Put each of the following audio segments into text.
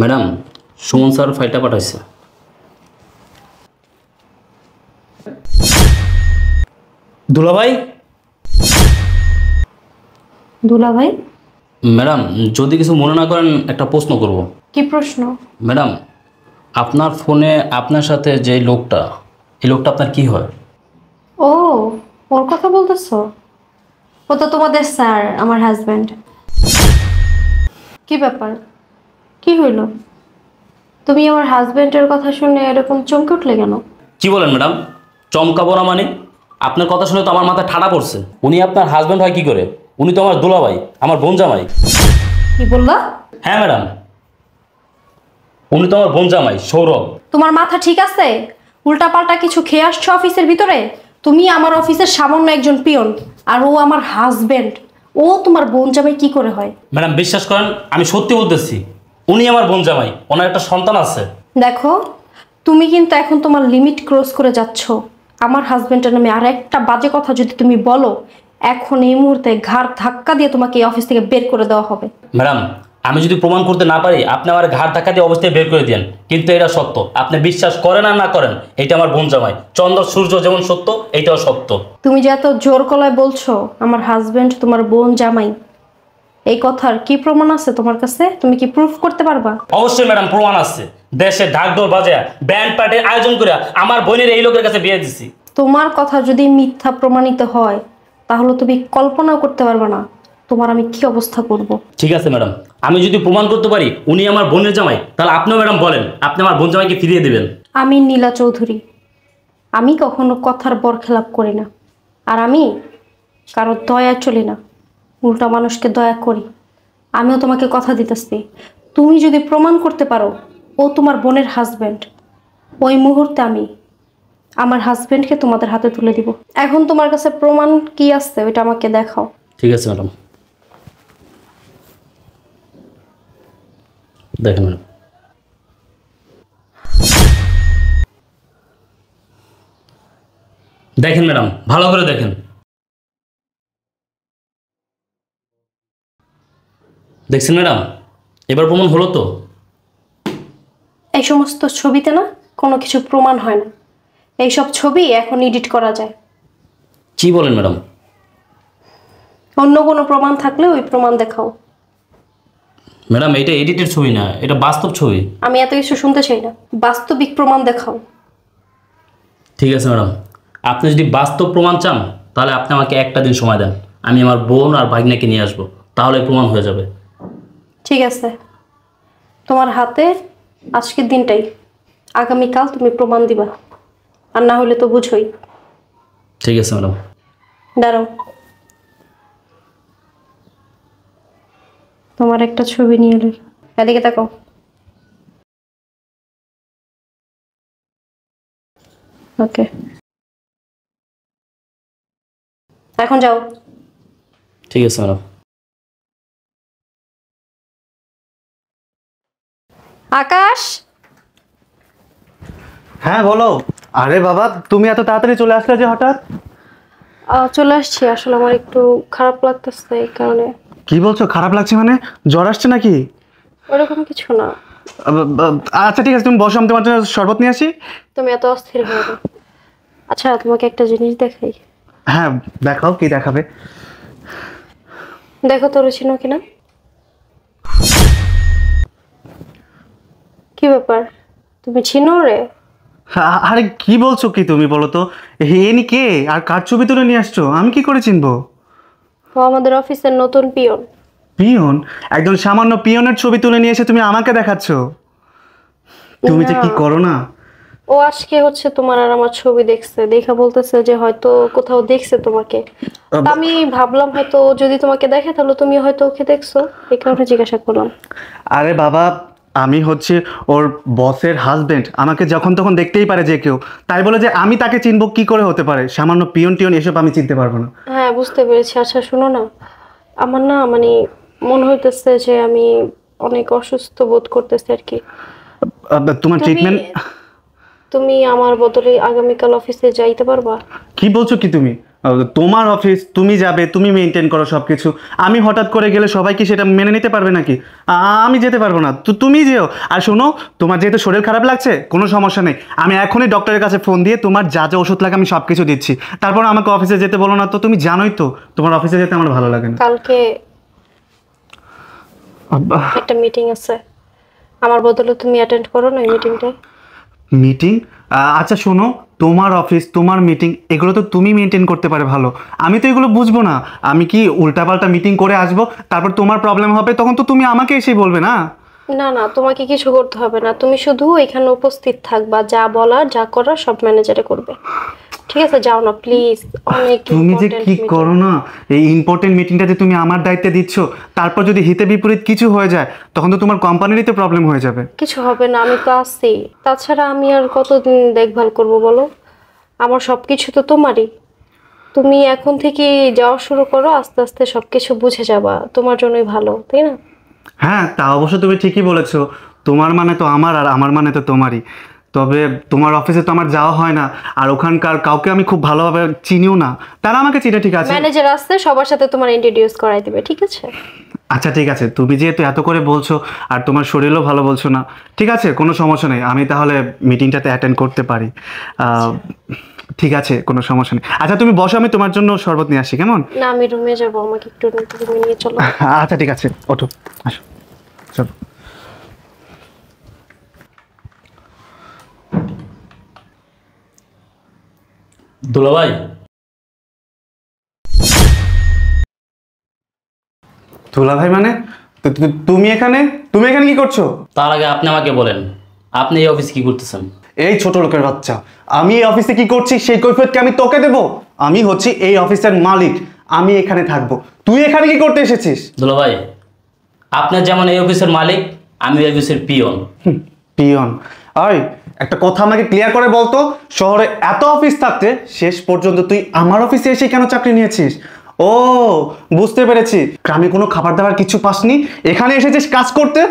Madam, Suman sir ফাইলটা পাঠাইছে। দুলাভাই। দুলাভাই? ম্যাডাম, যদি কিছু মনে না করেন একটা প্রশ্ন করব। কি প্রশ্ন? ম্যাডাম, আপনার ফোনে আপনার সাথে যে লোকটা, এই লোকটা আপনার কি হয়? ও, ওর কথা বলতেছো? ও তো তোমাদের স্যার, আমার হাজবেন্ড। কি ব্যাপার? কি হইল? তুমি আমার হাজবেন্ডের কথা শুনে এরকম চমকে উঠলে কেন? কি বলেন ম্যাডাম? চমকাবো না মানে? আপনার কথা শুনে তো আমার মাথায় ঠাডা পড়ছে। উনি আপনার হাজব্যান্ড হয় কি করে? উনি তো আমার দুলাভাই, আমার বোন জামাই। কি বললা? হ্যাঁ ম্যাডাম, উনি তো আমার বোন জামাই সৌরভ। তোমার মাথা ঠিক আছে? উল্টাপাল্টা কিছু খেয়ে আসছো অফিসের ভিতরে? তুমি আমার অফিসের সামান্য একজন পিয়ন, আর ও আমার হাজবেন্ড। ও তোমার বোন জামাই কি করে হয়? ম্যাডাম বিশ্বাস করেন, আমি সত্যি বলতেছি, উনি আমার বোন জামাই, ওনার একটা সন্তান আছে। দেখো, তুমি কিন্তু এখন তোমার লিমিট ক্রস করে যাচ্ছ। আমার হাজবেন্ডের নামে আর একটা বাজে কথা যদি তুমি বলো, এখন এই মুহূর্তে ঘাড় ধাক্কা দিয়ে তোমাকে এই অফিস থেকে বের করে দেওয়া হবে। ম্যাডাম, আমি যদি প্রমাণ করতে না পারি, আপনি আমার ঘাট ধাক্কা দিয়ে অবস্থায় বের করে দেন, কিন্তু এটা সত্য। আপনি বিশ্বাস করেন আর না করেন, এটা আমার বোন জামাই। চন্দ্র সূর্য যেমন সত্য, এইটাও সত্য। তুমি যে এত জোর গলায় বলছো আমার হাজবেন্ড তোমার বোন জামাই, এই কথার কি প্রমাণ আছে তোমার কাছে? তুমি কি প্রুফ করতে পারবা? অবশ্যই ম্যাডাম, প্রমাণ আছে। দেশে ঢাকঢোল বাজায় ব্যান্ড পার্টির আয়োজন করে আমার বোনের এই লোকের কাছে বিয়ে দিছি। তোমার কথা যদি মিথ্যা প্রমাণিত হয়, তাহলে তুমি কল্পনাও করতে পারবে না তোমার আমি কি অবস্থা করব। ঠিক আছে ম্যাডাম, আমি যদি প্রমাণ করতে পারি উনি আমার বোনের জামাই, তাহলে আপনিও ম্যাডাম বলেন আপনি আমার বোন জামাইকে ফিরিয়ে দেবেন। আমি নীলা চৌধুরী, আমি কখনো কথার বরখেলাপ করি না। আর আমি কারো দয়া চলি না, উল্টা মানুষকে দয়া করি। আমিও তোমাকে কথা দিতেছি, তুমি যদি প্রমাণ করতে পারো ও তোমার বোনের হাজব্যান্ড, ওই মুহূর্তে আমি আমার হাজব্যান্ডকে তোমাদের হাতে তুলে দিব। এখন তোমার কাছে প্রমাণ কি আছে ওইটা আমাকে দেখাও। ঠিক আছে ম্যাডাম, দেখেন ম্যাডাম। দেখেন ম্যাডাম, ভালো করে দেখেন। দেখছেন ম্যাডাম? এবার প্রমাণ হলো তো? এই সমস্ত ছবিতে না কোনো কিছু প্রমাণ হয় না, এইসব ছবি এখন এডিট করা যায়। কি বলেন ম্যাডাম? অন্য কোনো প্রমাণ থাকলে ওই প্রমাণ দেখাও। ম্যাডাম, এটা এডিটের ছবি না, এটা বাস্তব ছবি। আমি এত কিছু শুনতে চাই না, বাস্তবিক প্রমাণ দেখাও। ঠিক আছে ম্যাডাম, আপনি যদি বাস্তব প্রমাণ চান তাহলে আপনি আমাকে একটা দিন সময় দেন, আমি আমার বোন আর ভাগ্নাকে নিয়ে আসবো, তাহলে প্রমাণ হয়ে যাবে। ঠিক আছে, তোমার হাতে আজকের দিনটাই, আগামীকাল তুমি প্রমাণ দিবা, আর না হলে তো বুঝোই। ঠিক আছে ম্যাডাম। দাঁড়াও, তোমার একটা ছবি নিয়ে এলো, এদিকে তাকাও। ওকে, এখন যাও। ঠিক আছে ম্যাডাম। আকাশ। হ্যাঁ বলো। আরে বাবা, তুমি এত তাড়াতাড়ি চলে আসলে যে হঠাৎ? চলে আসছি, আসলে আমার একটু খারাপ লাগতেছে এই কারণে। কি বলছো খারাপ লাগছে মানে? জ্বর আসছে নাকি? ওরকম কিছু না। আচ্ছা ঠিক আছে, তুমি বসো, আমি তোমার জন্য শরবত নিয়ে আসি। তুমি এত অস্থির হয়ে যাও। আচ্ছা, তোমাকে একটা জিনিস দেখাই। হ্যাঁ দেখাও, কি দেখাবে? দেখো তো চিনো কিনা। কি ব্যাপার, তুমি চিনো রে? আরে কি বলছো কি তুমি, বলো তো ইনি কে আর কার ছবি তুলে নিয়ে আসছো? আমি কি করে চিনবো? ও আমাদের অফিসের নতুন পিয়ন। পিয়ন? একজন সামান্য পিয়নের ছবি তুলে নিয়ে এসে তুমি আমাকে দেখাচ্ছ? তুমি যে কি করো না। ও আজকে তোমার আর আমার ছবি দেখছে, দেখা বলতেছে যে হয়তো কোথাও দেখছে তোমাকে। তা আমি ভাবলাম হয়তো ও যদি তোমাকে দেখে তাহলে তুমি হয়তো ওকে দেখছো, এই কারণে জিজ্ঞাসা করলাম। আরে বাবা, আমি ওর বসের হাজবেন্ড, আমাকে যখন তখন দেখতেই পারে যে কেউ, তাই বলে যে আমি তাকে চিনবো কি করে হতে পারে? সামান্য পিয়ন টিয়ন এসব আমি চিনতে পারবো না। হ্যাঁ বুঝতে পেরেছি। আচ্ছা শোনো না, আমার না মানে মনে হইতেছে যে আমি অনেক অসুস্থ বোধ করতেছি আর কি। তোমার ট্রিটমেন্ট? তুমি আমার বদলে আগামীকাল অফিসে যাইতে পারবা? কি বলছো কি তুমি? তোমার অফিস, তুমি যাবে, তুমি মেনটেন করো সব কিছু। আমি হঠাৎ করে গেলে সবাই কি সেটা মেনে নিতে পারবে নাকি? আমি যেতে পারবো না, তো তুমি যেও। আর শোনো, তোমার যেহেতু শরীর খারাপ লাগছে, কোনো সমস্যা নেই, আমি এখনই ডক্টরের কাছে ফোন দিয়ে তোমার যা যা ওষুধ লাগে আমি সব কিছু দিচ্ছি। তারপর আমাকে অফিসে যেতে বলো না তো, তুমি জানোই তো তোমার অফিসে যেতে আমার ভালো লাগে না। কালকে আব্বা, একটা মিটিং আছে, আমার বদলে তুমি অ্যাটেন্ড করো না ওই মিটিংটা। মিটিং? আচ্ছা শোনো, তোমার অফিস, তোমার মিটিং, এগুলো তো তুমি মেনটেন করতে পারে ভালো, আমি তো এগুলো বুঝবো না। আমি কি উল্টাপাল্টা মিটিং করে আসবো, তারপর তোমার প্রবলেম হবে, তখন তো তুমি আমাকে এসেই বলবে না? না না, তোমাকে কিছু করতে হবে না, তুমি শুধু এখানে উপস্থিত থাকবা, যা বলার যা করার সব ম্যানেজারে করবে। ঠিক আছে, যাও না প্লিজ, অনেক তুমি যে important কি meeting। করো না, এই ইম্পর্টেন্ট মিটিংটা যে তুমি আমার দায়িত্বে দিচ্ছ, তারপর যদি হিতে বিপরীত কিছু হয়ে যায়, তখন তো তোমার কোম্পানিরই তো প্রবলেম হয়ে যাবে। কিছু হবে না, আমি তো আছি। তাছাড়া আমি আর কতদিন দেখভাল করব বলো, আমার সব কিছু তো তোমারই। তুমি এখন থেকে যাওয়া শুরু করো, আস্তে আস্তে সব কিছু বুঝে যাবা, তোমার জন্যই ভালো, তাই না? হ্যাঁ, তা অবশ্য তুমি ঠিকই বলেছো, তোমার মানে তো আমার আর আমার মানে তো তোমারই। তবে তোমার অফিসে তো আমার যাওয়া হয় না, আর ওখানকার কাউকে আমি খুব ভালোভাবে চিনিও না, তারা আমাকে চিনে ঠিক আছে। ম্যানেজার আসছে, সবার সাথে তোমার ইন্ট্রোডিউস করাই দিবে, ঠিক আছে? আচ্ছা ঠিক আছে, তুমি যেহেতু এত করে বলছো আর তোমার শরীরও ভালো বলছো না, ঠিক আছে কোনো সমস্যা নেই, আমি তাহলে মিটিংটাতে অ্যাটেন্ড করতে পারি। ঠিক আছে, কোনো সমস্যা নেই। আচ্ছা তুমি বসো, আমি তোমার জন্য শরবত নিয়ে আসি, কেমন? না, আমি রুমে যাবো, আমাকে একটু রুমে নিয়ে চলো। আচ্ছা ঠিক আছে, ওঠো, আসো, চলো। দুলাভাই, দুলা ভাই মানে? তুমি এখানে কি করছো? তার আগে আপনি আমাকে বলেন, আপনি এই অফিসে কি করতেছেন? এই ছোট লোকের বাচ্চা, আমি এই অফিসে কি করছি সেই কৈফিয়ত কি আমি তোকে দেবো? আমি হচ্ছি এই অফিসের মালিক, আমি এখানে থাকবো। তুই এখানে কি করতে এসেছিস? দুলাভাই, আপনার যেমন এই অফিসের মালিক, আমি এই অফিসের পিয়ন। পিয়ন? আই, একটা কথা আমাকে ক্লিয়ার করে বলতো, শহরে এত অফিস থাকতে শেষ পর্যন্ত তুই আমার অফিসে এসে কেন চাকরি নিয়েছিস? ও, বুঝতে পেরেছি, গ্রামে কোনো খাবার দাবার কিছু পাসনি, এখানে এসেছিস কাজ করতে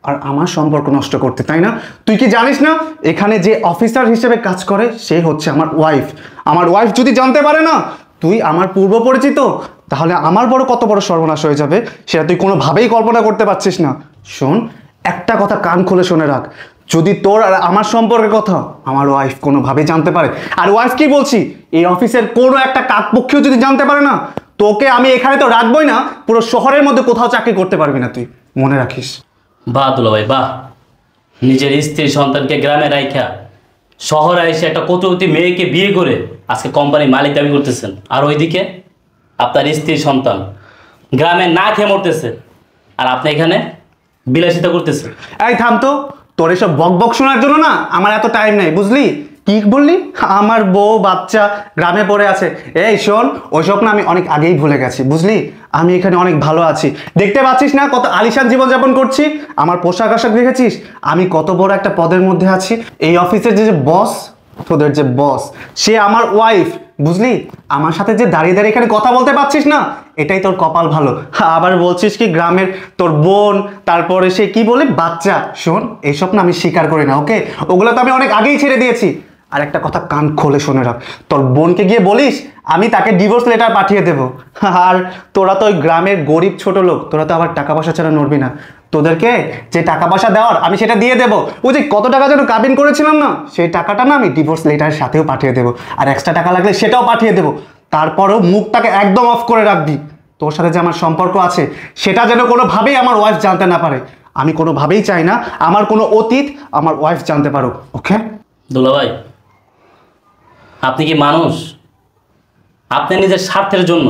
আর আমার সম্পর্ক নষ্ট করতে, তাই না? তুই কি জানিস না এখানে যে অফিসার হিসেবে কাজ করে সে হচ্ছে আমার ওয়াইফ। আমার ওয়াইফ যদি জানতে পারে না তুই আমার পূর্ব পরিচিত, তাহলে আমার কত বড় সর্বনাশ হয়ে যাবে সেটা তুই কোনোভাবেই কল্পনা করতে পারছিস না। শোন, একটা কথা কান খুলে শুনে রাখ, যদি তোর আর আমার সম্পর্কের কথা আমার ওয়াইফ কোনোভাবেই জানতে পারে, আর ওয়াইফ কি বলছি, এই অফিসের কোনো একটা কাকপক্ষীও যদি জানতে পারে না, তোকে আমি এখানে তো রাখবোই না, পুরো শহরের মধ্যে কোথাও চাকরি করতে পারবি না তুই, মনে রাখিস। বাহ দুলাভাই বাহ, নিজের স্ত্রী সন্তানকে গ্রামে রাইখা শহরে এসে একটা কচৌতি মেয়েকে বিয়ে করে আজকে কোম্পানির মালিক দাবি করতেছেন, আর ওইদিকে আপনার স্ত্রী সন্তান গ্রামে না খেয়ে মরতেছে, আর আপনি এখানে বিলাসিতা করতেছেন। এই থাম তো, তোর এসব বক বক শোনার জন্য না আমার এত টাইম নেই, বুঝলি? কি বললি? আমার বউ বাচ্চা গ্রামে পড়ে আছে। এই শোন, ওইসব না আমি অনেক আগেই ভুলে গেছি, বুঝলি? আমি এখানে অনেক ভালো আছি, দেখতে পাচ্ছিস না কত আলিশান জীবনযাপন করছি, আমার পোশাক আশাক দেখেছিস, আমি কত বড় একটা পদের মধ্যে আছি। এই অফিসের যে বস, তোদের যে বস, সে আমার ওয়াইফ, বুঝলি? আমার সাথে যে দাঁড়িয়ে দাঁড়িয়ে এখানে কথা বলতে পারছিস না, এটাই তোর কপাল ভালো। আবার বলছিস কি গ্রামের তোর বোন, তারপরে সে কি বলে বাচ্চা। শোন, এইসব না আমি স্বীকার করি না, ওকে? ওগুলো তো আমি অনেক আগেই ছেড়ে দিয়েছি। আর একটা কথা কান খোলে শুনে রাখ, তোর বোনকে গিয়ে বলিস আমি তাকে ডিভোর্স লেটার পাঠিয়ে দেবো। আর তোরা তো ওই গ্রামের গরিব ছোট লোক, তোরা তো আবার টাকা পয়সা ছাড়া নড়বি না, তোদেরকে যে টাকা পয়সা দেওয়ার আমি সেটা দিয়ে দেবো। ওই যে কত টাকা যেন কাবিন করেছিলাম না, সেই টাকাটা না আমি ডিভোর্স লেটারের সাথেও পাঠিয়ে দেবো, আর এক্সট্রা টাকা লাগলে সেটাও পাঠিয়ে দেবো। তারপরেও মুখটাকে একদম অফ করে রাখবি, তোর সাথে যে আমার সম্পর্ক আছে সেটা যেন কোনোভাবেই আমার ওয়াইফ জানতে না পারে। আমি কোনোভাবেই চাই না আমার কোনো অতীত আমার ওয়াইফ জানতে পারুক, ওকে? দুলাভাই, আপনি কি মানুষ? আপনি নিজের স্বার্থের জন্য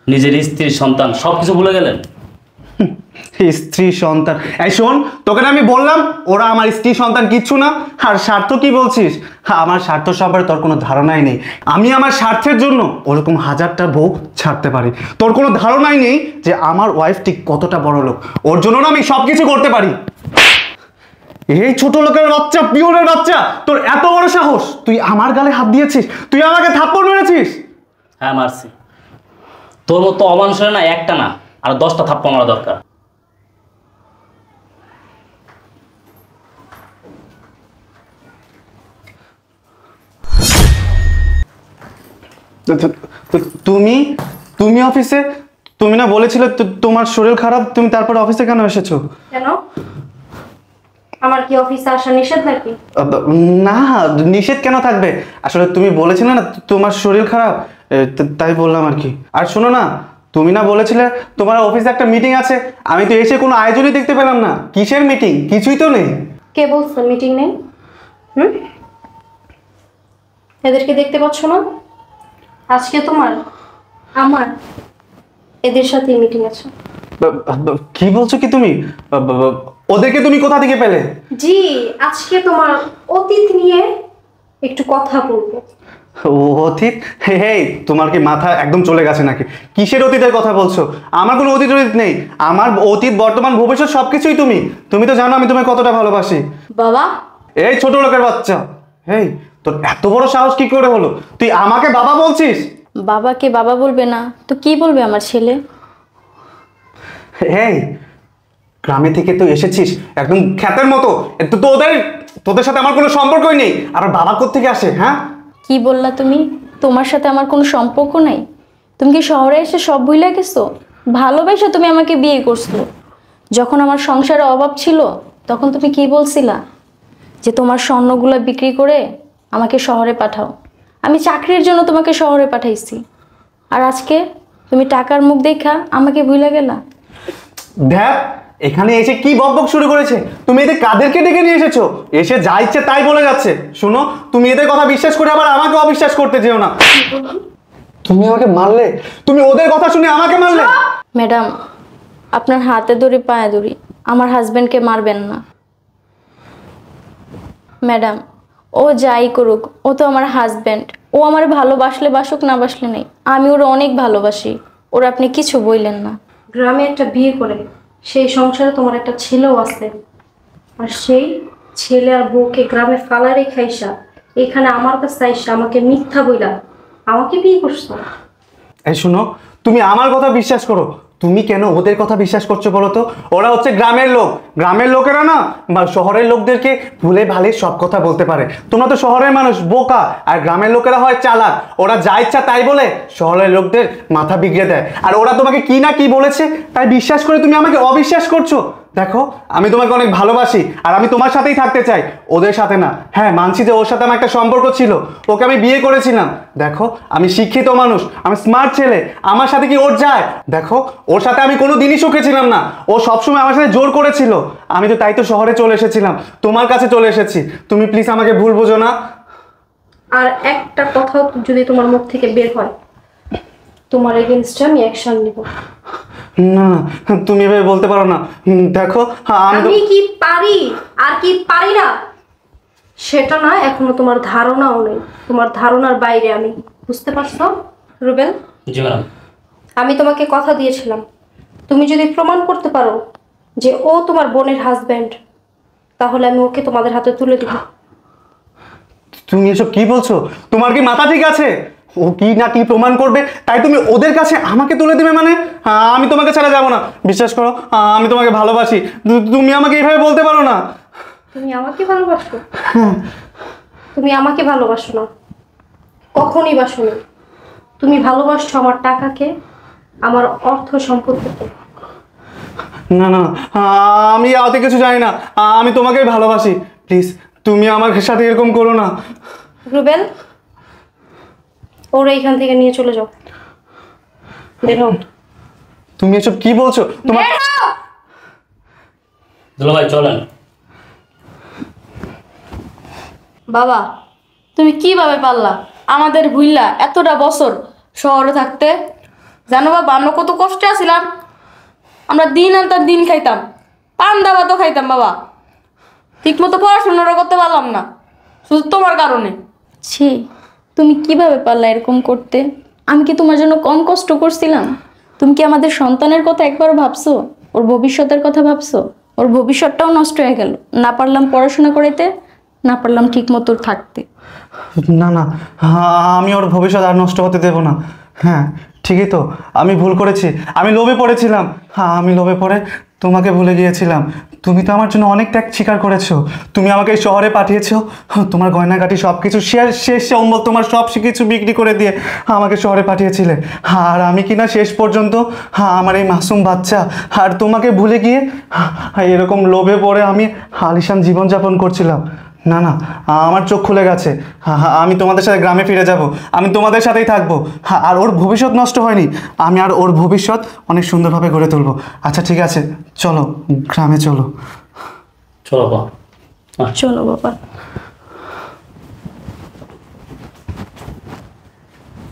নিজের স্ত্রী সন্তান সব কিছু ভুলে গেলেন। স্ত্রী সন্তান? এই শোন, তোকে না আমি বললাম ওরা আমার স্ত্রী সন্তান কিচ্ছু না। আর স্বার্থ কি বলছিস? আমার স্বার্থ সম্পর্কে তোর কোনো ধারণাই নেই। আমি আমার স্বার্থের জন্য ওরকম হাজারটা বউ ছাড়তে পারি, তোর কোনো ধারণাই নেই যে আমার ওয়াইফ ঠিক কতটা বড় লোক, ওর জন্য না আমি সব কিছু করতে পারি। এই ছোট লোকের বাচ্চা, পিওনের বাচ্চা, তোর এত বড় সাহস, তুই আমার গালে হাত দিয়েছিস, তুই আমাকে থাপ্পড় মেরেছিস। হ্যাঁ মারছি, তোর মতো অমানুষের না একটা না আর 10টা থাপ্পড় মারা দরকার। তুমি তুমি অফিসে, তুমি না বলেছিলে তোমার শরীর খারাপ, তুমি তারপরে অফিসে কেন এসেছো? কেন, আমার কি অফিসে আসা নিষেধ নাকি? না, নিষেধ কেন থাকবে? আসলে তুমি বলেছিলে না তোমার শরীর খারাপ, তাই বললাম আর কি। আর শোনো না, তুমি না বলেছিলে তোমার অফিসে একটা মিটিং আছে, আমি তো এসে কোনো আয়োজনই দেখতে পেলাম না। কিসের মিটিং? কিছুই তো নেই। কে বলছে মিটিং নেই? এদেরকে দেখতে পাচ্ছ না? আজকে তোমার আমার এদের সাথে মিটিং আছে। কি বলছো কি তুমি? ওদেরকে তুমি কোথা থেকে পেলে? জি, আজকে তোমার অতীত নিয়ে একটু কথা বলবো। অতীত? হেই, তোমার কি মাথা একদম চলে গেছে নাকি? কিসের অতীতের কথা বলছো? আমার কোনো অতীত নেই। আমার অতীত, বর্তমান, ভবিষ্যৎ সবকিছুই তুমি। তুমি তো জানো আমি তোমায় কতটা ভালোবাসি। বাবা, এই ছোট লোকের বাচ্চা, এই তোর এত বড় সাহস কি করে হলো? তুই আমাকে বাবা বলছিস? বাবাকে বাবা বলবে না তো কি বলবে আমার ছেলে? এই গ্রামে থেকে তো এসেছিস একদম খ্যাতের মতো, তো তোদের সাথে আমার কোনো সম্পর্কই নেই। আর বাবা কোত্থেকে আসে? হ্যাঁ, কি বললা তুমি? তোমার সাথে আমার কোনো সম্পর্ক নাই? তুমি কি শহরে এসে সব ভুলে গেছো? ভালোবাসা তুমি আমাকে বিয়ে করছো। যখন আমার সংসারে অভাব ছিল তখন তুমি কি বলছিলা? যে তোমার স্বর্ণগুলো বিক্রি করে আমাকে শহরে পাঠাও। আমি চাকরির জন্য তোমাকে শহরে পাঠাইছি, আর আজকে তুমি টাকার মুখ দেখা আমাকে ভুলে গেলা। দেখ এখানে এসে কি বকবক শুরু করেছে। তুমি এদের কাদেরকে ডেকে নিয়ে এসেছো? এসে যা ইচ্ছে তাই বলে যাচ্ছে। শোনো, তুমি এদের কথা বিশ্বাস করে আবার আমাকে অবিশ্বাস করতে যেও না। তুমি আমাকে মারলে, তুমি ওদের কথা শুনে আমাকে মারলে। ম্যাডাম, আপনার হাতে ধরি পায়ে ধরি, আমার হাজবেন্ডকে মারবেন না। ম্যাডাম, ও যাই করুক, ও তো আমার হাজবেন্ড। ও আমার ভালোবাসলে বাসুক, না বাসলে নেই, আমি ওরা অনেক ভালোবাসি। ওরা আপনি কিছু বললেন না। গ্রামে একটা বিয়ে করে সেই সংসারে তোমার একটা ছেলেও আছে, আর সেই ছেলে আর বউকে গ্রামে ফালা রেখে আইসা এখানে আমার কাছে আইসা আমাকে মিথ্যা বইলা আমাকে বিয়ে করছো। এই শুনো, তুমি আমার কথা বিশ্বাস করো। তুমি কেন ওদের কথা বিশ্বাস করছো বলো তো? ওরা হচ্ছে গ্রামের লোক। গ্রামের লোকেরা না বা শহরের লোকদেরকে ভুলে ভালে সব কথা বলতে পারে। তোমরা তো শহরের মানুষ, বোকা। আর গ্রামের লোকেরা হয় চালাক। ওরা যা ইচ্ছা তাই বলে শহরের লোকদের মাথা বিগড়ে দেয়। আর ওরা তোমাকে কি না কি বলেছে তাই বিশ্বাস করে তুমি আমাকে অবিশ্বাস করছো। দেখো, আমি তোমাকে অনেক ভালোবাসি আর আমি তোমার সাথেই থাকতে চাই, ওদের সাথে না। হ্যাঁ, মানছি যে ওর সাথে আমার একটা সম্পর্ক ছিল, ওকে আমি বিয়ে করেছিলাম। দেখো, আমি শিক্ষিত মানুষ, আমি স্মার্ট ছেলে, আমার সাথে কি ওর যায়? দেখো, ওর সাথে আমি কোনো দিনই সুখে ছিলাম না। ও সবসময় আমার সাথে জোর করেছিল। আমি তো তাই তো শহরে চলে এসেছিলাম, তোমার কাছে চলে এসেছি। তুমি প্লিজ আমাকে ভুল বোঝো না। আর একটা কথা যদি তোমার মুখ থেকে বের হয়, তোমার এগেইনস্টে আমি অ্যাকশন নিব। না, তুমি এভাবে বলতে পারো না। দেখো, আমি কি পারি আর কি পারি না সেটা না এখনো তোমার ধারণাও নেই। তোমার ধারণার বাইরে আমি, বুঝতে পারছো রুবেল? জি ম্যাডাম। আমি তোমাকে কথা দিয়েছিলাম, তুমি যদি প্রমাণ করতে পারো যে ও তোমার বোনের হাজব্যান্ড, তাহলে আমি ওকে তোমাদের হাতে তুলে দিব। তুমি এসব কি বলছো? তোমার কি মাথা ঠিক আছে? ও কি না কি প্রমাণ করবে তাই তুমি ওদের কাছে আমাকে তুলে দেবে? মানে আমি তোমাকে ছাড়া যাবো না, বিশ্বাস করো। আমি তোমাকে ভালোবাসি, তুমি আমাকে এইভাবে বলতে পারো না। তুমি আমাকে ভালোবাসো? তুমি আমাকে ভালোবাসো না, কখনই বাসোনি। তুমি ভালোবাসছো আমার টাকাকে, আমার অর্থ সম্পত্তিকে। না না, আমি অত কিছু জানি না। আমি তোমাকেই ভালোবাসি। প্লিজ তুমি আমার সাথে এরকম করো না। রুবেল, ওরা এখান থেকে নিয়ে চলে যাও। বের হও। তুমি এসব কি বলছো? তোমার বের হও। দুলা ভাই চলেন। বাবা, তুমি কিভাবে পারলা আমাদের ভুইলা এতটা বছর শহরে থাকতে? জানো বাবা, আমরা কত কষ্টে আছিলাম। আমরা দিন আনতাম, দিন খাইতাম, পান্তা ভাতও খাইতাম বাবা। ঠিক মতো পড়াশোনাটা করতে পারলাম না, শুধু তোমার কারণে। ছি, তুমি কিভাবে পারলা এরকম করতে? আমি কি তোমার জন্য কম কষ্ট করছিলাম? তুমি কি আমাদের সন্তানের কথা একবারও ভাবছো? ওর ভবিষ্যতের কথা ভাবছো? ওর ভবিষ্যৎটাও নষ্ট হয়ে গেল। না পারলাম পড়াশোনা করাইতে, না পারলাম ঠিক মতো থাকতে। না না, আমি ওর ভবিষ্যৎ আর নষ্ট হতে দেবো না। হ্যাঁ ঠিকই তো, আমি ভুল করেছি, আমি লোভে পড়েছিলাম। আমি লোভে পড়ে তোমাকে ভুলে গিয়েছিলাম। তুমি তো আমার জন্য অনেক ত্যাগ স্বীকার করেছো। তুমি আমাকে এই শহরে পাঠিয়েছো, তোমার গয়নাগাটি সব কিছু শেষ সম্বল তোমার সব কিছু বিক্রি করে দিয়ে আমাকে শহরে পাঠিয়েছিলে। আর আমি কিনা শেষ পর্যন্ত আমার এই মাসুম বাচ্চা আর তোমাকে ভুলে গিয়ে এরকম লোভে পড়ে আমি আলিশান জীবনযাপন করছিলাম। না না, আমার চোখ খুলে গেছে। আমি তোমাদের সাথে গ্রামে ফিরে যাব, আমি তোমাদের সাথেই থাকবো। আর ওর ভবিষ্যৎ নষ্ট হয়নি, আমি আর ওর ভবিষ্যৎ অনেক সুন্দরভাবে গড়ে তুলবো। আচ্ছা ঠিক আছে, চলো গ্রামে চলো। চলো বাবা। চলো বাবা।